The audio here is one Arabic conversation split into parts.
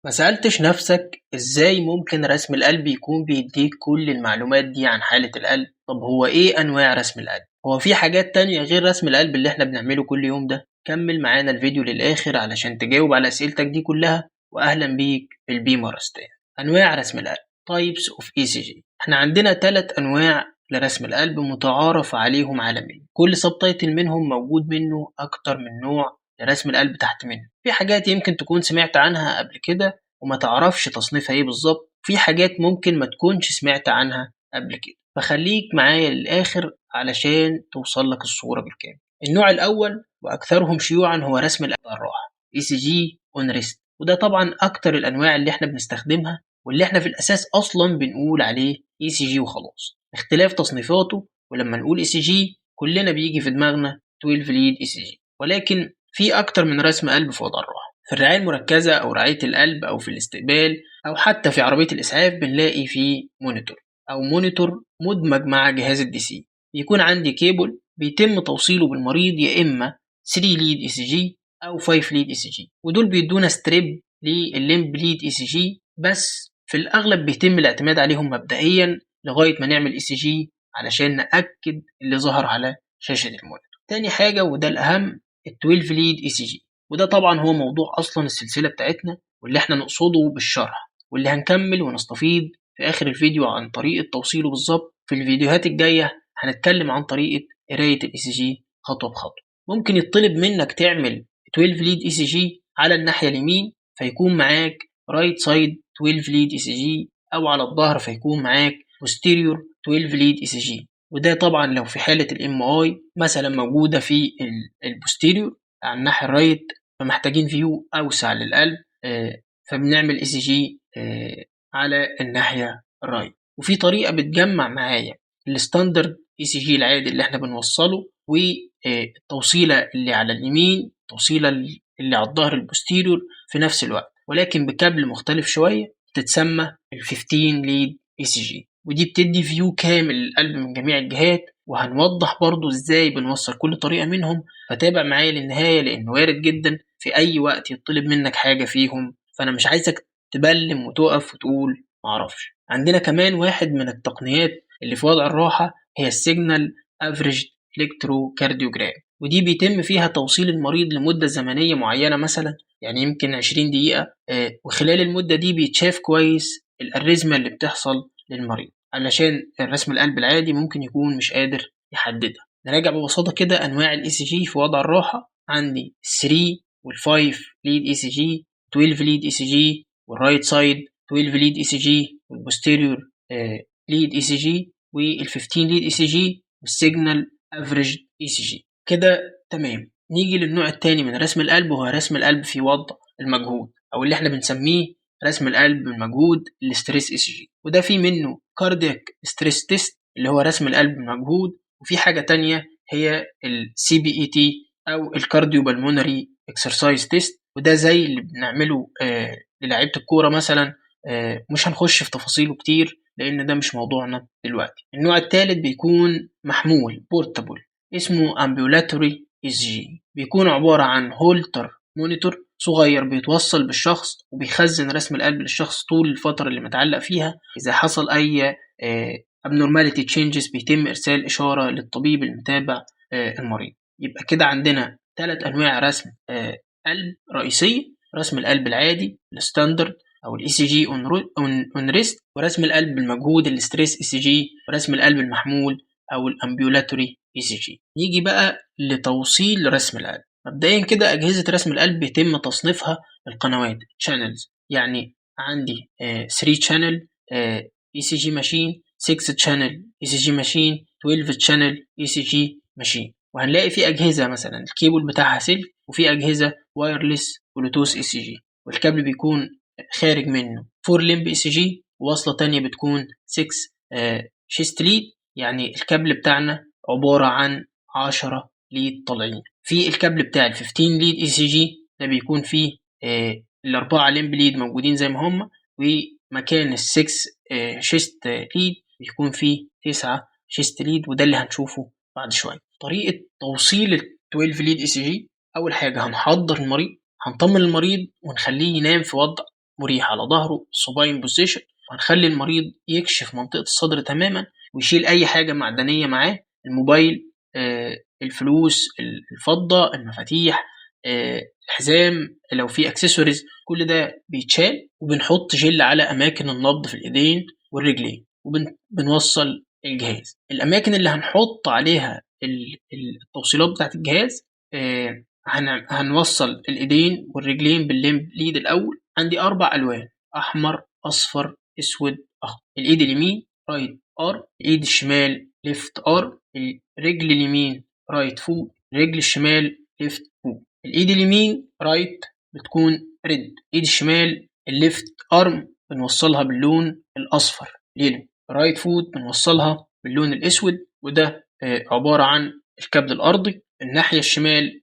ما سألتش نفسك ازاي ممكن رسم القلب يكون بيديك كل المعلومات دي عن حالة القلب؟ طب هو ايه انواع رسم القلب؟ هو في حاجات تانية غير رسم القلب اللي احنا بنعمله كل يوم ده؟ كمل معانا الفيديو للآخر علشان تجاوب على أسئلتك دي كلها. وأهلا بيك في البيمارستان. أنواع رسم القلب Types of ECG. احنا عندنا 3 أنواع لرسم القلب متعارف عليهم عالميا، كل سب تايتل منهم موجود منه أكتر من نوع لرسم القلب تحت منه. في حاجات يمكن تكون سمعت عنها قبل كده وما تعرفش تصنيفها ايه بالظبط، في حاجات ممكن ما تكونش سمعت عنها قبل كده، فخليك معايا للآخر علشان توصل لك الصورة بالكامل. النوع الأول وأكثرهم شيوعا هو رسم القلب الراحة ECG on rest، وده طبعا أكتر الأنواع اللي احنا بنستخدمها واللي احنا في الأساس أصلا بنقول عليه ECG وخلاص، اختلاف تصنيفاته. ولما نقول ECG كلنا بيجي في دماغنا 12 lead ECG، ولكن في أكتر من رسم قلب في وضع الراحة. في الرعاية المركزة أو رعاية القلب أو في الاستقبال أو حتى في عربية الإسعاف بنلاقي فيه مونيتور مدمج مع جهاز الدي سي. بيكون عندي كيبل بيتم توصيله بالمريض يا إما 3 ليد اي سي جي أو 5 ليد اي سي جي، ودول بيدونا ستريب للليمب ليد اي سي جي، بس في الأغلب بيتم الاعتماد عليهم مبدئيا لغاية ما نعمل اي سي جي علشان نأكد اللي ظهر على شاشة المونيتور. تاني حاجة وده الأهم، ال 12 ليد اي سي جي، وده طبعا هو موضوع اصلا السلسله بتاعتنا واللي احنا نقصده بالشرح، واللي هنكمل ونستفيض في اخر الفيديو عن طريقه توصيله بالظبط. في الفيديوهات الجايه هنتكلم عن طريقه قرايه الاي سي جي خطوه بخطوه. ممكن يطلب منك تعمل 12 ليد اي سي جي على الناحيه اليمين فيكون معاك رايت سايد 12 ليد اي سي جي، او على الظهر فيكون معاك posterior 12 ليد اي سي جي. وده طبعا لو في حاله الام اي مثلا موجوده في البوستيريور على الناحية الرايت فمحتاجين فيو أوسع للقلب، فبنعمل اي سي جي على الناحية الرايت. وفي طريقة بتجمع معايا الستاندرد اي سي جي العادي اللي احنا بنوصله والتوصيلة اللي على اليمين، التوصيلة اللي على الظهر البوستيريور في نفس الوقت، ولكن بكابل مختلف شوية، تتسمى ال 15 ليد اي سي جي، ودي بتدي فيو كامل للقلب من جميع الجهات. وهنوضح برضو ازاي بنوصل كل طريقة منهم، فتابع معايا للنهاية لأنه وارد جدا في أي وقت يطلب منك حاجة فيهم، فأنا مش عايزك تبلم وتقف وتقول معرفش. عندنا كمان واحد من التقنيات اللي في وضع الراحة هي السيجنال افريج الكترو كارديوجرام، ودي بيتم فيها توصيل المريض لمدة زمنية معينة، مثلا يعني يمكن 20 دقيقة، وخلال المدة دي بيتشاف كويس الأريزما اللي بتحصل للمريض، علشان الرسم القلب العادي ممكن يكون مش قادر يحددها. نراجع ببساطة كده أنواع الاي سي جي في وضع الراحة. عندي 3 وال5 ليد اي سي جي، 12 ليد اي سي جي، والرايت سايد 12 ليد اي سي جي، والبوستيريور ليد اي سي جي، وال15 ليد اي سي جي، والسيجنال افريج اي سي جي. كده تمام. نيجي للنوع الثاني من رسم القلب وهو رسم القلب في وضع المجهود، او اللي احنا بنسميه رسم القلب بالمجهود الستريس اي سي جي. وده في منه كاردياك ستريس تيست اللي هو رسم القلب بالمجهود، وفي حاجة تانية هي السي بي اي تي او الكارديو بالمونري اكسرسايز تيست، وده زي اللي بنعمله للاعيبة الكورة مثلا. مش هنخش في تفاصيله كتير لان ده مش موضوعنا دلوقتي. النوع الثالث بيكون محمول بورتابل، اسمه امبيولاتوري اس جي، بيكون عبارة عن هولتر مونيتور صغير بيتوصل بالشخص وبيخزن رسم القلب للشخص طول الفترة اللي متعلق فيها. إذا حصل أي abnormality changes بيتم إرسال إشارة للطبيب المتابع المريض. يبقى كده عندنا 3 أنواع رسم قلب رئيسية: رسم القلب العادي الستاندرد أو الاي سي جي اون ريست، ورسم القلب المجهود الستريس اي سي جي، ورسم القلب المحمول أو الامبيولاتوري اي سي جي. نيجي بقى لتوصيل رسم القلب. مبدئيا كده أجهزة رسم القلب بيتم تصنيفها القنوات channels، يعني عندي 3 channel اي سي جي ماشين، 6 channel اي سي جي ماشين، 12 channel اي سي جي ماشين. وهنلاقي في أجهزة مثلا الكيبل بتاعها سلك، وفي أجهزة وايرلس بلوتوث اي سي جي، والكابل بيكون خارج منه 4 لمب اي سي جي، ووصلة تانية بتكون 6 شيست ليد، يعني الكابل بتاعنا عبارة عن 10 ليد طالعين. في الكابل بتاع ال 15 ليد اي سي جي ده بيكون فيه الأربعة لمب ليد موجودين زي ما هم، ومكان السكس شيست ليد بيكون فيه 9 شيست ليد، وده اللي هنشوفه بعد شوية. طريقة توصيل ال 12 ليد اي سي جي: أول حاجة هنحضر المريض، هنطمن المريض ونخليه ينام في وضع مريح على ظهره سوباين بوزيشن، وهنخلي المريض يكشف منطقة الصدر تماما ويشيل أي حاجة معدنية معاه، الموبايل، الفلوس، الفضة، المفاتيح، الحزام، لو في اكسسوارز، كل ده بيتشال، وبنحط جل على أماكن النبض في الإيدين والرجلين، وبنوصل الجهاز. الأماكن اللي هنحط عليها التوصيلات بتاعت الجهاز، هنوصل الإيدين والرجلين بالليمب ليد الأول. عندي 4 ألوان: أحمر، أصفر، أسود، أخضر. الإيد اليمين رايت ار، الإيد الشمال ليفت ار، الرجل اليمين رايت فوت، الرجل الشمال ليفت فوت. الإيد اليمين رايت بتكون ريد، الإيد الشمال الليفت أرم بنوصلها باللون الأصفر يلو، رايت فوت بنوصلها باللون الأسود، وده عبارة عن الكبد الأرضي. الناحية الشمال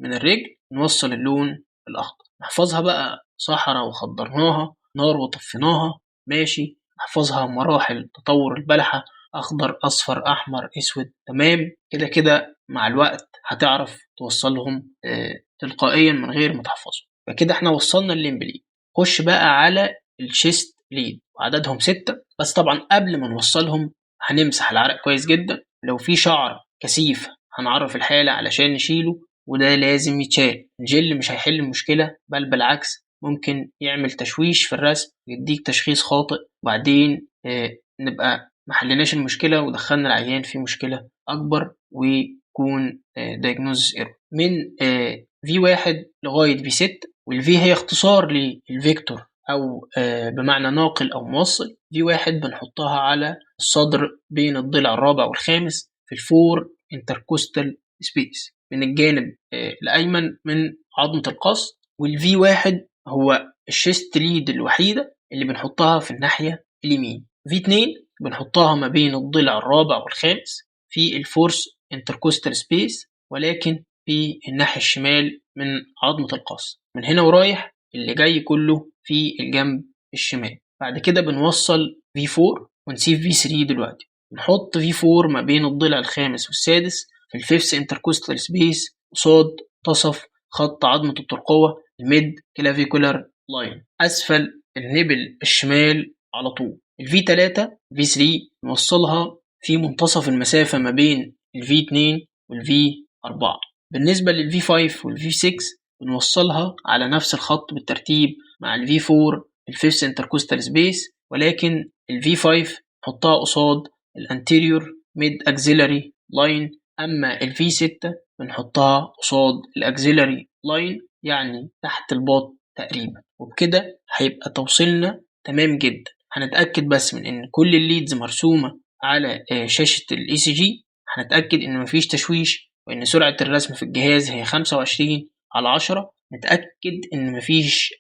من الرجل نوصل اللون الأخضر. نحفظها بقى: صحراء وخضرناها، نار وطفيناها، ماشي. نحفظها مراحل تطور البلحة: أخضر، أصفر، أحمر، أسود. تمام كده كده مع الوقت هتعرف توصلهم تلقائيا من غير ما تحفظهم. فكده احنا وصلنا الليمب ليد. خش بقى على الشيست ليد، وعددهم 6. بس طبعا قبل ما نوصلهم هنمسح العرق كويس جدا. لو في شعر كثيف هنعرف الحالة علشان نشيله، وده لازم يتشال. الجل مش هيحل المشكلة، بل بالعكس ممكن يعمل تشويش في الرسم، يديك تشخيص خاطئ، وبعدين نبقى محلناش المشكلة ودخلنا العيان في مشكلة أكبر، ويكون diagnosis error. من V1 لغاية V6، والV هي اختصار للفيكتور أو بمعنى ناقل أو موصل. V1 بنحطها على الصدر بين الضلع الرابع والخامس في الفور انتركوستال سبيس من الجانب الأيمن من عظمة القص. والV1 هو الشيست ليد الوحيدة اللي بنحطها في الناحية اليمين. V2 بنحطها ما بين الضلع الرابع والخامس في الفورس انتركوستال سبيس، ولكن في الناحية الشمال من عظمة القص. من هنا ورايح اللي جاي كله في الجنب الشمال. بعد كده بنوصل V4 ونسيب V3 دلوقتي. نحط V4 ما بين الضلع الخامس والسادس في الفيفث انتركوستال سبيس قصاد منتصف خط عظمة الترقوة، الميد كلافيكولار لاين، أسفل النبل الشمال على طول. الفي 3 في 3 نوصلها في منتصف المسافة ما بين الفي 2 والفي 4. بالنسبة للفي 5 والفي 6 بنوصلها على نفس الخط بالترتيب مع الفي 4 الفيفث انتركوستال سبيس، ولكن الفي 5 نحطها قصاد الانتيريور ميد اكزيلاري لاين، اما الفي 6 بنحطها قصاد الاكزيلاري لاين، يعني تحت الباط تقريبا. وبكده هيبقى توصيلنا تمام جدا. هنتأكد بس من ان كل الليدز مرسومة على شاشة الاي سي جي، هنتأكد ان مفيش تشويش، وان سرعة الرسم في الجهاز هي 25/10. نتأكد ان مفيش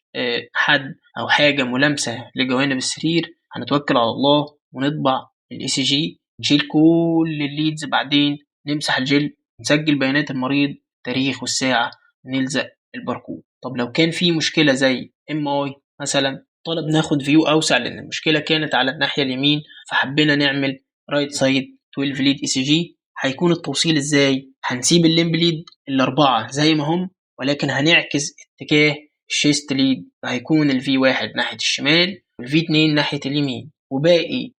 حد او حاجة ملامسة لجوانب السرير. هنتوكل على الله ونطبع الاي سي جي، نشيل كل الليدز، بعدين نمسح الجل، نسجل بيانات المريض، التاريخ والساعة، نلزق الباركود. طب لو كان في مشكلة زي MI مثلا، طلب ناخد فيو أوسع لأن المشكلة كانت على الناحية اليمين، فحبينا نعمل رايت سايد 12 ليد ECG. هيكون التوصيل ازاي؟ هنسيب الليمب ليد ال4 زي ما هم، ولكن هنعكس اتجاه الشيست ليد، فهيكون الفي 1 ناحية الشمال والفي 2 ناحية اليمين، وباقي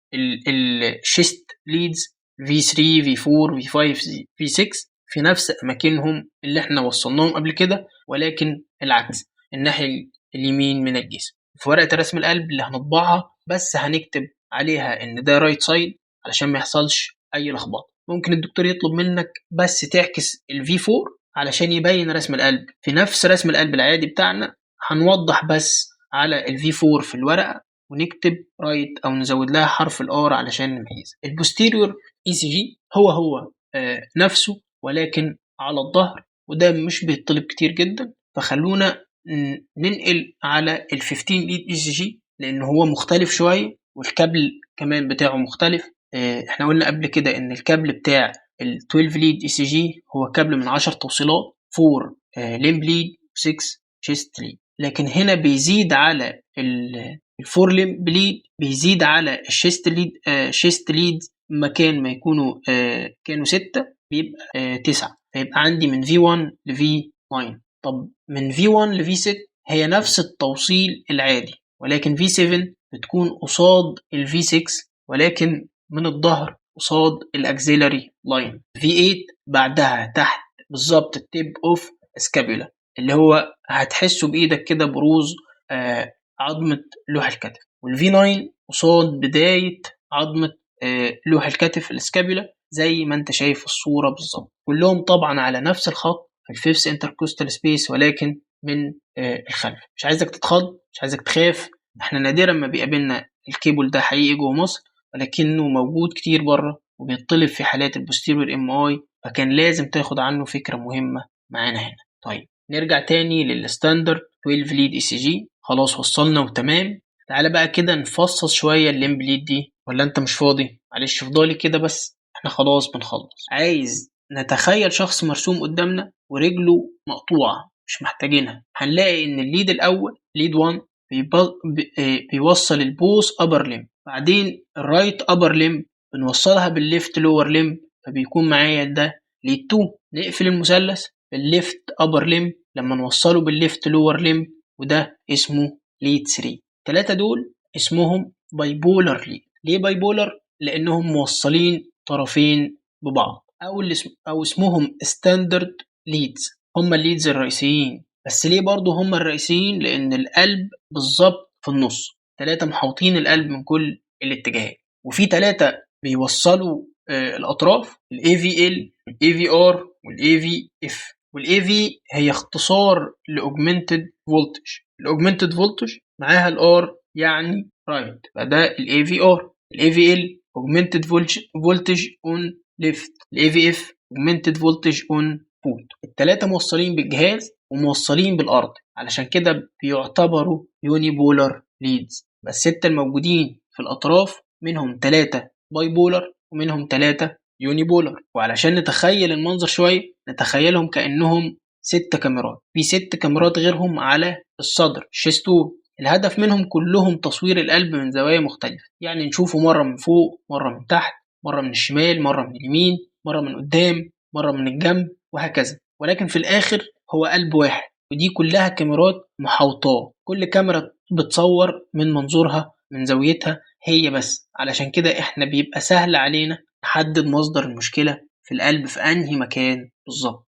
الشيست ليدز في 3 في 4 في 5 في 6 في نفس أماكنهم اللي احنا وصلناهم قبل كده، ولكن العكس الناحية اليمين من الجسم. في ورقة رسم القلب اللي هنطبعها بس هنكتب عليها ان ده رايت سايد علشان ما يحصلش اي لخبطه. ممكن الدكتور يطلب منك بس تعكس الفي 4 علشان يبين رسم القلب في نفس رسم القلب العادي بتاعنا. هنوضح بس على الفي 4 في الورقه ونكتب رايت او نزود لها حرف الار علشان نميز. البوستيريور اي سي جي هو نفسه ولكن على الظهر، وده مش بيطلب كتير جدا، فخلونا ننقل على ال 15 ليد اي سي جي لان هو مختلف شويه والكابل كمان بتاعه مختلف. احنا قلنا قبل كده ان الكابل بتاع ال 12 ليد اي سي جي هو كابل من 10 توصيلات، 4 ليمب ليد، 6 شيست ليد. لكن هنا بيزيد على الفور ليمب ليد، بيزيد على الشيست ليد، شيست ليد مكان ما يكونوا كانوا 6 بيبقى 9، فيبقى عندي من V1 ل V9. طب من V1 ل V6 هي نفس التوصيل العادي، ولكن V7 بتكون قصاد ال V6 ولكن من الظهر قصاد الاكسيلاري لاين. V8 بعدها تحت بالظبط التيب اوف سكابيولا، اللي هو هتحسه بايدك كده بروز عظمة لوح الكتف. والفي 9 قصاد بداية عظمة لوح الكتف السكابيولا زي ما انت شايف في الصورة بالظبط. كلهم طبعا على نفس الخط في الفيفث انتركوستال سبيس ولكن من الخلف. مش عايزك تتخض، مش عايزك تخاف، احنا نادرا ما بيقابلنا الكيبل ده حقيقي جوه مصر، ولكنه موجود كتير بره وبيطلب في حالات البوستيريور ام اي، فكان لازم تاخد عنه فكرة مهمة معانا هنا. طيب نرجع تاني للستاندرد 12 ليد اي سي جي. خلاص وصلنا وتمام. تعالى بقى كده نفصص شوية الليمب ليد دي، ولا انت مش فاضي؟ معلش فضالي كده بس، احنا خلاص بنخلص. عايز نتخيل شخص مرسوم قدامنا ورجله مقطوعة مش محتاجينها. هنلاقي ان الليد الاول ليد 1 بيوصل البوس ابر ليمب، بعدين الرايت ابر ليمب بنوصلها بالليفت لور ليمب، فبيكون معايا ده ليد 2. نقفل المثلث بالليفت ابر ليمب لما نوصله بالليفت لور ليمب، وده اسمه ليد 3. الثلاثة دول اسمهم بايبولر ليد. ليه بايبولر؟ لانهم موصلين طرفين ببعض، او اسمهم ستاندرد ليدز. هم الليدز الرئيسيين. بس ليه برضو هم الرئيسيين؟ لان القلب بالظبط في النص، 3 محاوطين القلب من كل الاتجاهات، وفي 3 بيوصلوا الاطراف، الاي في ال والاي في ار والاي في اف. والاي في هي اختصار لاوجمنتد فولتج. الاوجمنتد فولتج معاها الار يعني رايت، فده الاي في ار. الاي في ال augmented voltage on left. الاي في اف augmented voltage on boot. التلاتة موصلين بالجهاز وموصلين بالارض، علشان كده بيعتبروا يوني بولر ليدز. بس 6 الموجودين في الاطراف منهم 3 باي بولر ومنهم 3 يوني بولر. وعلشان نتخيل المنظر شوية، نتخيلهم كأنهم 6 كاميرات، في 6 كاميرات غيرهم على الصدر الشيستول. الهدف منهم كلهم تصوير القلب من زوايا مختلفة، يعني نشوفه مرة من فوق، مرة من تحت، مرة من الشمال، مرة من اليمين، مرة من قدام، مرة من الجنب، وهكذا. ولكن في الآخر هو قلب واحد، ودي كلها كاميرات محاوطاه. كل كاميرا بتصور من منظورها من زاويتها هي بس، علشان كده احنا بيبقى سهل علينا نحدد مصدر المشكلة في القلب في أنهي مكان بالظبط.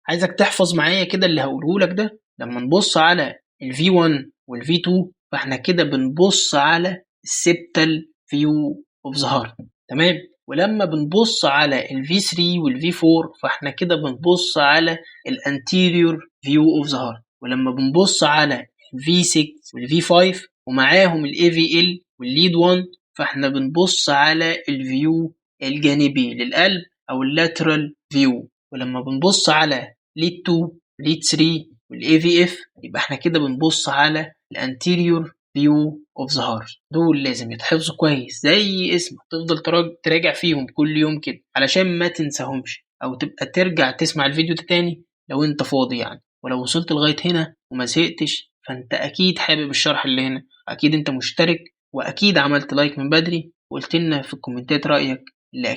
عايزك تحفظ معايا كده اللي هقوله لك ده. لما نبص على ال V1 وال V2 فاحنا كده بنبص على السبتال فيو اوف ذا هارت، تمام. ولما بنبص على ال V3 وال V4 فاحنا كده بنبص على الانتيريور فيو اوف ذا هارت. ولما بنبص على ال V6 وال V5 ومعاهم ال AVL والليد 1 فاحنا بنبص على الفيو الجانبي للقلب او اللاترال فيو. ولما بنبص على ليد 2 ليد 3 والاي في اف يبقى احنا كده بنبص على الانتيريور فيو اوف ذا هارت. دول لازم يتحفظوا كويس زي اسمك، تفضل تراجع فيهم كل يوم كده علشان ما تنساهمش، او تبقى ترجع تسمع الفيديو ده تاني لو انت فاضي يعني. ولو وصلت لغاية هنا وما زهقتش فانت اكيد حابب الشرح اللي هنا، اكيد انت مشترك، واكيد عملت لايك من بدري وقلت لنا في الكومنتات رأيك اللي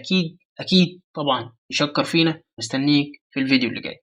اكيد طبعا يشكر فينا. مستنيك في الفيديو اللي جاي.